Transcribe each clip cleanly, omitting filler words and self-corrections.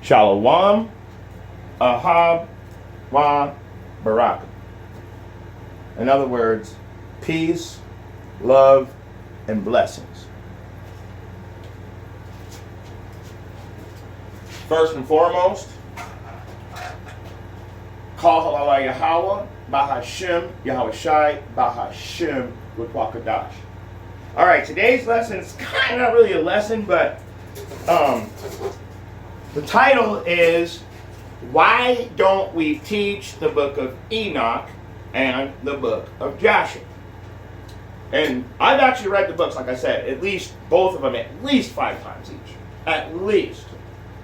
Shalom, Ahab, Wa, Barak. In other words, peace, love, and blessings. First and foremost, Kal Halal Yahweh, Bahashem, Yahweh Shai, Bahashem, Rukwakadash. All right, today's lesson is kind of not really a lesson, but the title is, Why Don't We Teach the Book of Enoch and the Book of Jasher? And I've actually read the books, like I said, at least both of them, at least 5 times each. At least.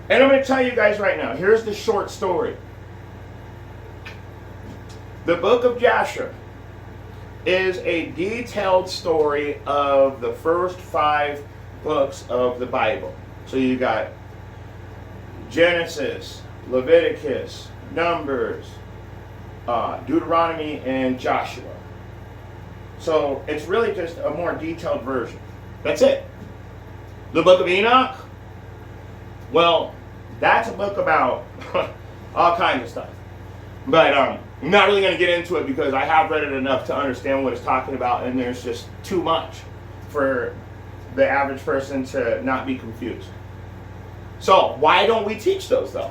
And I'm going to tell you guys right now, here's the short story. The Book of Jasher is a detailed story of the first 5 books of the Bible. So you got Genesis, Leviticus, Numbers, Deuteronomy, and Joshua. So it's really just a more detailed version. That's it. The Book of Enoch, well, that's a book about all kinds of stuff. But I'm not really going to get into it because I have read it enough to understand what it's talking about, and there's just too much for the average person to not be confused. So why don't we teach those though?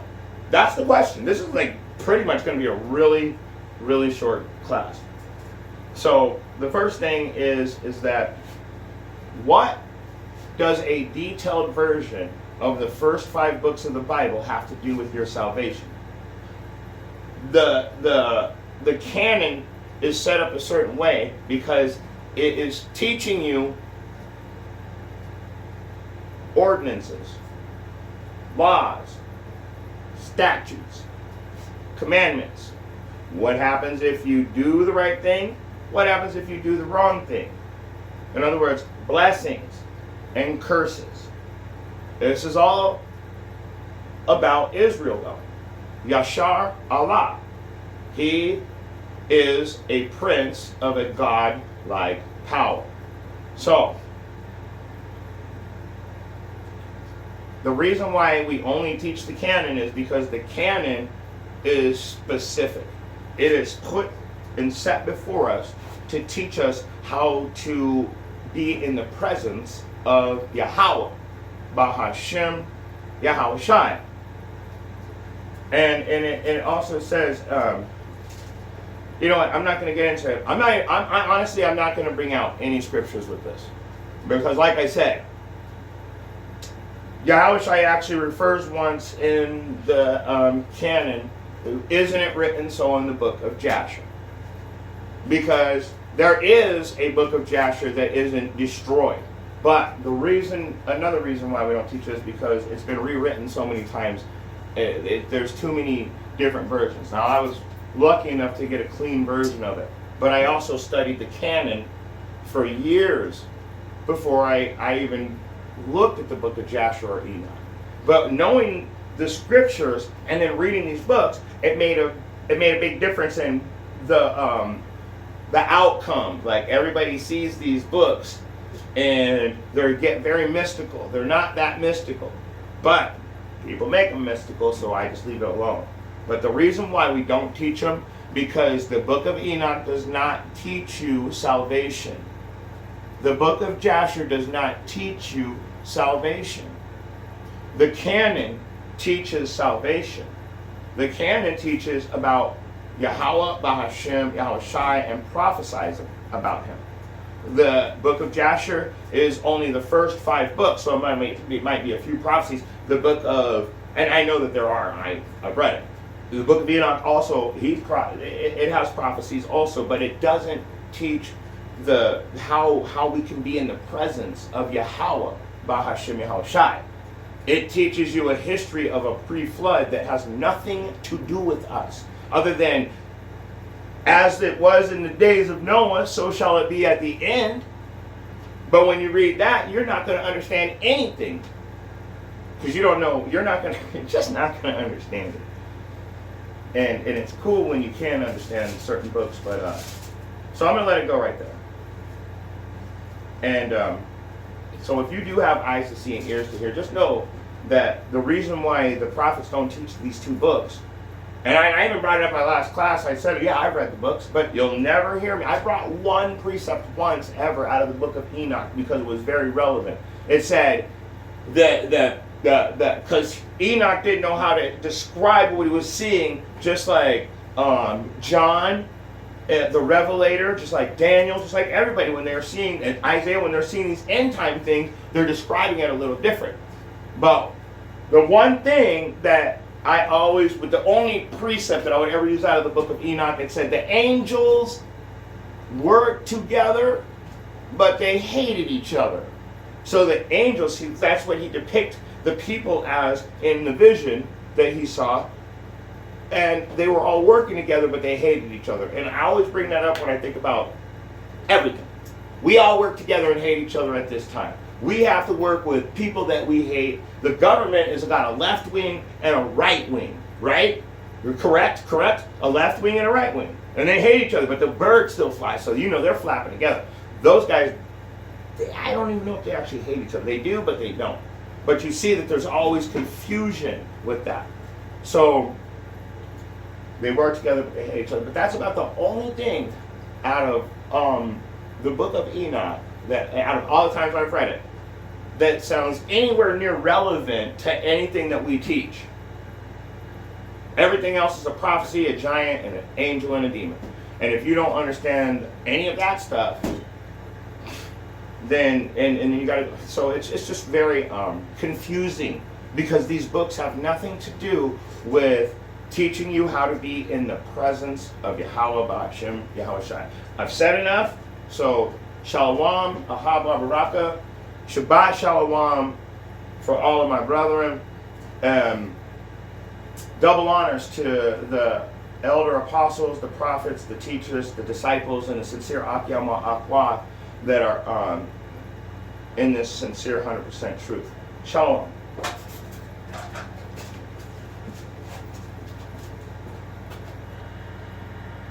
That's the question. This is like pretty much going to be a really, really short class. So the first thing is that what does a detailed version of the first 5 books of the Bible have to do with your salvation? The canon is set up a certain way because it is teaching you ordinances, laws, statutes, commandments. What happens if you do the right thing? What happens if you do the wrong thing? In other words, blessings and curses. This is all about Israel though. Jasher Allah. He is a prince of a God-like power. So, the reason why we only teach the canon is because the canon is specific. It is put and set before us to teach us how to be in the presence of Yahweh, Bahashem, Yahweh Shai. And it also says, you know what, I'm not going to get into it. Honestly, I'm not going to bring out any scriptures with this. Because like I said, Yahweh Shai actually refers once in the canon, isn't it written so in the book of Jasher? Because there is a book of Jasher that isn't destroyed. But another reason why we don't teach this is because it's been rewritten so many times. There's too many different versions. Now, I was lucky enough to get a clean version of it, but I also studied the canon for years before I even looked at the book of Jasher or Enoch. But knowing the scriptures and then reading these books, it made a big difference in the outcome. Like, everybody sees these books and they get very mystical. They're not that mystical, but people make them mystical, so I just leave it alone. But the reason why we don't teach them, because the book of Enoch does not teach you salvation. The book of Jasher does not teach you salvation. The canon teaches salvation. The canon teaches about Yahweh, Bahashem, Yahweh Shai, and prophesies about him. The book of Jasher is only the first 5 books, so it might be a few prophecies. The book of, and I know that there are, I've read it. The book of Enoch also, it has prophecies also, but it doesn't teach how we can be in the presence of Yahweh, Bahashem, Yahweh Shai. It teaches you a history of a pre-flood that has nothing to do with us, other than as it was in the days of Noah, so shall it be at the end. But when you read that, you're not going to understand anything. Because you don't know, you're just not going to understand it. And it's cool when you can understand certain books, but so I'm going to let it go right there. And so if you do have eyes to see and ears to hear, just know that the reason why the prophets don't teach these two books, and I even brought it up in my last class. I said, yeah, I've read the books, but you'll never hear me. I brought one precept once ever out of the book of Enoch because it was very relevant. It said that because Enoch didn't know how to describe what he was seeing, just like John, the Revelator, just like Daniel, just like everybody, when they're seeing, and Isaiah, when they're seeing these end time things, they're describing it a little different. But the one thing that I always, with the only precept that I would ever use out of the book of Enoch, it said the angels worked together, but they hated each other. So the angels, that's what he depicts the people as in the vision that he saw. And they were all working together, but they hated each other. And I always bring that up when I think about everything. We all work together and hate each other at this time. We have to work with people that we hate. The government has got a left wing and a right wing, right? You're correct? Correct? A left wing and a right wing. And they hate each other, but the birds still fly. So you know they're flapping together. Those guys, I don't even know if they actually hate each other. They do, but they don't. But you see that there's always confusion with that. So they work together, but they hate each other. But that's about the only thing out of the book of Enoch, that out of all the times I've read it, that sounds anywhere near relevant to anything that we teach. Everything else is a prophecy, a giant, and an angel and a demon. And if you don't understand any of that stuff, then and you got to. So it's just very confusing, because these books have nothing to do with teaching you how to be in the presence of Yahweh Ba'ashem Yahweh Shai. I've said enough. So Shalom, Ahava Baraka, Shabbat Shalom for all of my brethren. Double honors to the elder apostles, the prophets, the teachers, the disciples, and the sincere Akyama Akwa that are in this sincere 100% truth. Shalom.